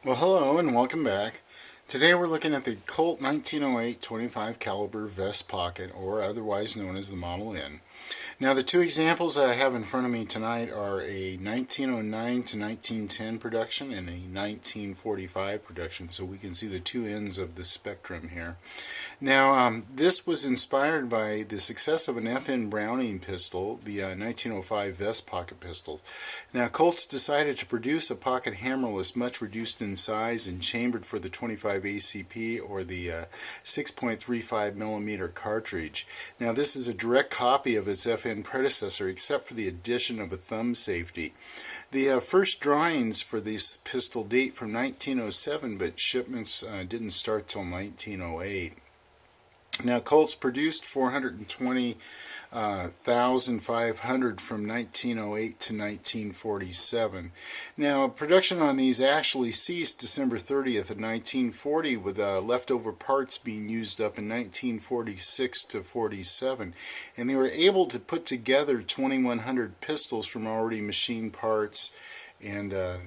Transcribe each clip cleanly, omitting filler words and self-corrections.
Well, hello and welcome back. Today we're looking at the Colt 1908 25 caliber vest pocket, or otherwise known as the Model N. Now, the two examples that I have in front of me tonight are a 1909 to 1910 production and a 1945 production, so we can see the two ends of the spectrum here. Now, this was inspired by the success of an FN Browning pistol, the 1905 vest pocket pistol. Now, Colt's decided to produce a pocket hammerless, much reduced in size and chambered for the 25 ACP or the 6.35 millimeter cartridge. Now, this is a direct copy of its FN predecessor, except for the addition of a thumb safety. The first drawings for this pistol date from 1907, but shipments didn't start till 1908. Now, Colt's produced 420,500 from 1908 to 1947. Now, production on these actually ceased December 30th of 1940, with leftover parts being used up in 1946 to 47, and they were able to put together 2,100 pistols from already machined parts and the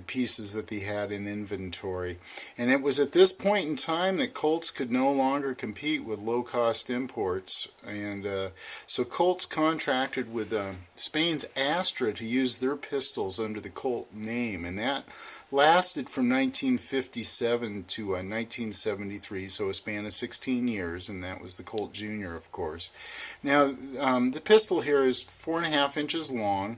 pieces that they had in inventory. And it was at this point in time that Colts could no longer compete with low-cost imports, and so Colts contracted with Spain's Astra to use their pistols under the Colt name, and that lasted from 1957 to 1973, so a span of 16 years, and that was the Colt Jr., of course. Now, the pistol here is 4.5 inches long.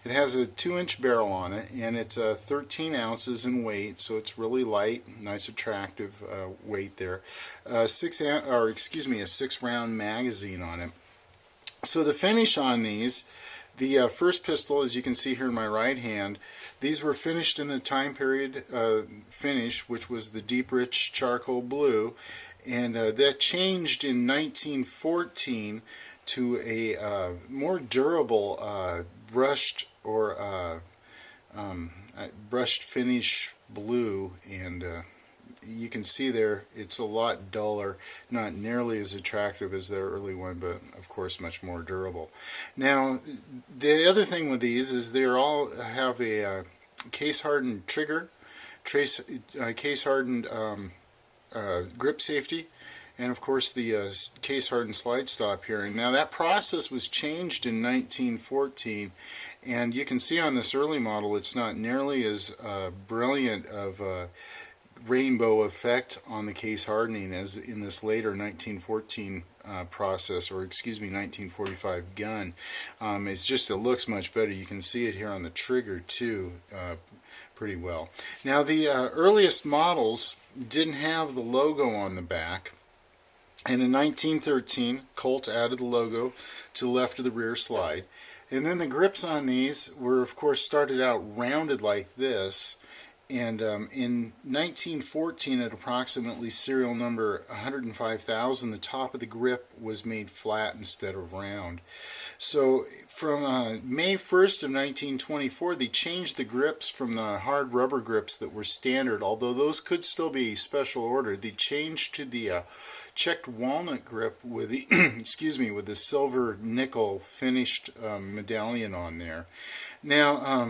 It has a 2-inch barrel on it, and it's 13 ounces in weight, so it's really light, nice attractive weight there. A 6-round magazine on it. So the finish on these, the first pistol, as you can see here in my right hand, these were finished in the time period finish, which was the deep rich charcoal blue, and that changed in 1914 to a more durable brushed or brushed finish blue, and you can see there it's a lot duller, not nearly as attractive as their early one, but of course much more durable. Now, the other thing with these is they all have a case hardened trigger, case hardened grip safety, and of course the case hardened slide stop here. And now that process was changed in 1914, and you can see on this early model it's not nearly as brilliant of a rainbow effect on the case hardening as in this later 1914 process, or excuse me, 1945 gun. It's just, it looks much better. You can see it here on the trigger too pretty well. Now, the earliest models didn't have the logo on the back, and in 1913 Colt added the logo to the left of the rear slide. And then the grips on these were, of course, started out rounded like this, and in 1914, at approximately serial number 105,000, the top of the grip was made flat instead of round. So from May 1st of 1924, they changed the grips from the hard rubber grips that were standard, although those could still be special ordered. They changed to the checked walnut grip with the excuse me, with the silver nickel finished medallion on there. Now,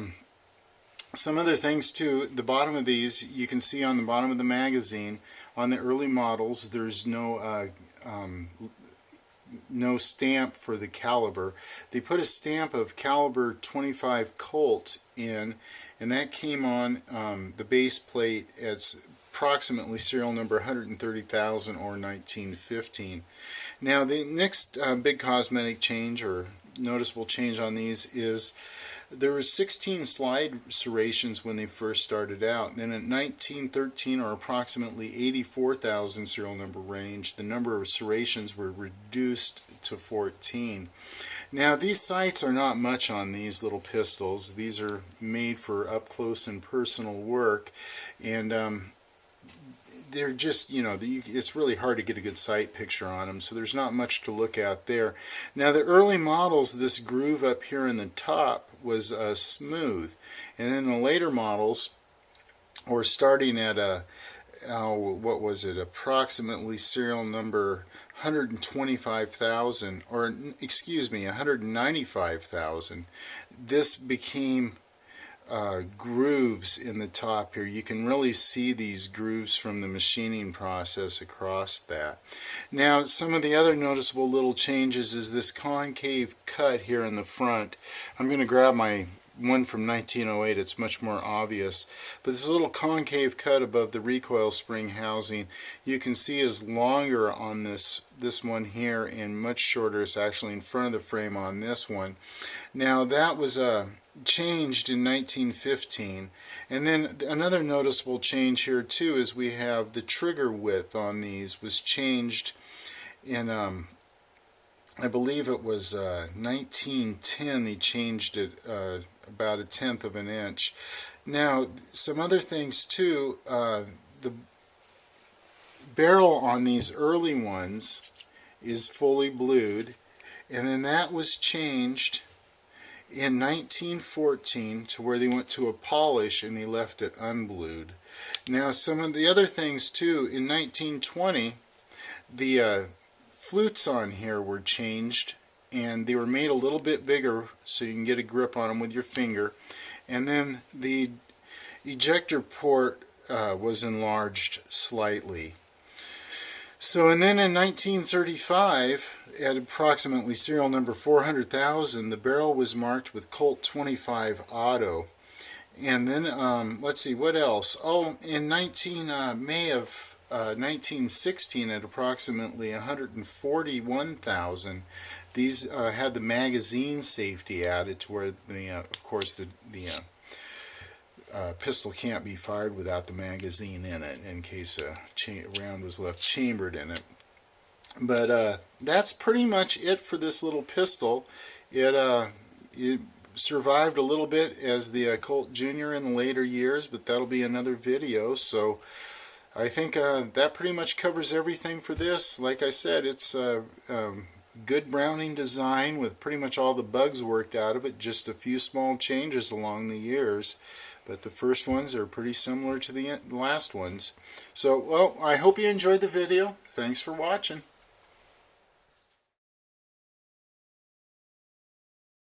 some other things too, the bottom of these, you can see on the bottom of the magazine, on the early models, there's no stamp for the caliber. They put a stamp of caliber 25 Colt in, and that came on the base plate at approximately serial number 130,000 or 1915. Now, the next big cosmetic change or noticeable change on these is there were 16 slide serrations when they first started out. Then in 1913, or approximately 84,000 serial number range, the number of serrations were reduced to 14. Now, these sights are not much on these little pistols. These are made for up close and personal work, and they're just, you know, it's really hard to get a good sight picture on them, so there's not much to look at there. Now, the early models, this groove up here in the top was smooth, and in the later models, or starting at what was it, approximately serial number 125,000, or excuse me, 195,000, this became grooves in the top here. You can really see these grooves from the machining process across that. Now, some of the other noticeable little changes is this concave cut here in the front. I'm going to grab my one from 1908. It's much more obvious, but this little concave cut above the recoil spring housing, you can see is longer on this one here and much shorter. It's actually in front of the frame on this one. Now, that was changed in 1915. And then another noticeable change here too is we have the trigger width on these was changed in I believe it was 1910. They changed it about 1/10 of an inch. Now, some other things too, the barrel on these early ones is fully blued, and then that was changed in 1914 to where they went to a polish and they left it unblued. Now, some of the other things too, in 1920 the flutes on here were changed, and they were made a little bit bigger so you can get a grip on them with your finger, and then the ejector port was enlarged slightly. So, and then in 1935, at approximately serial number 400,000, the barrel was marked with Colt 25 Auto. And then, let's see, what else? Oh, in May of 1916, at approximately 141,000, these had the magazine safety added to where, of course, the pistol can't be fired without the magazine in it in case a round was left chambered in it. But that's pretty much it for this little pistol. It survived a little bit as the Colt Jr. in the later years, but that'll be another video. So I think that pretty much covers everything for this. Like I said, it's a good Browning design with pretty much all the bugs worked out of it, just a few small changes along the years. But the first ones are pretty similar to the last ones. So, well, I hope you enjoyed the video. Thanks for watching.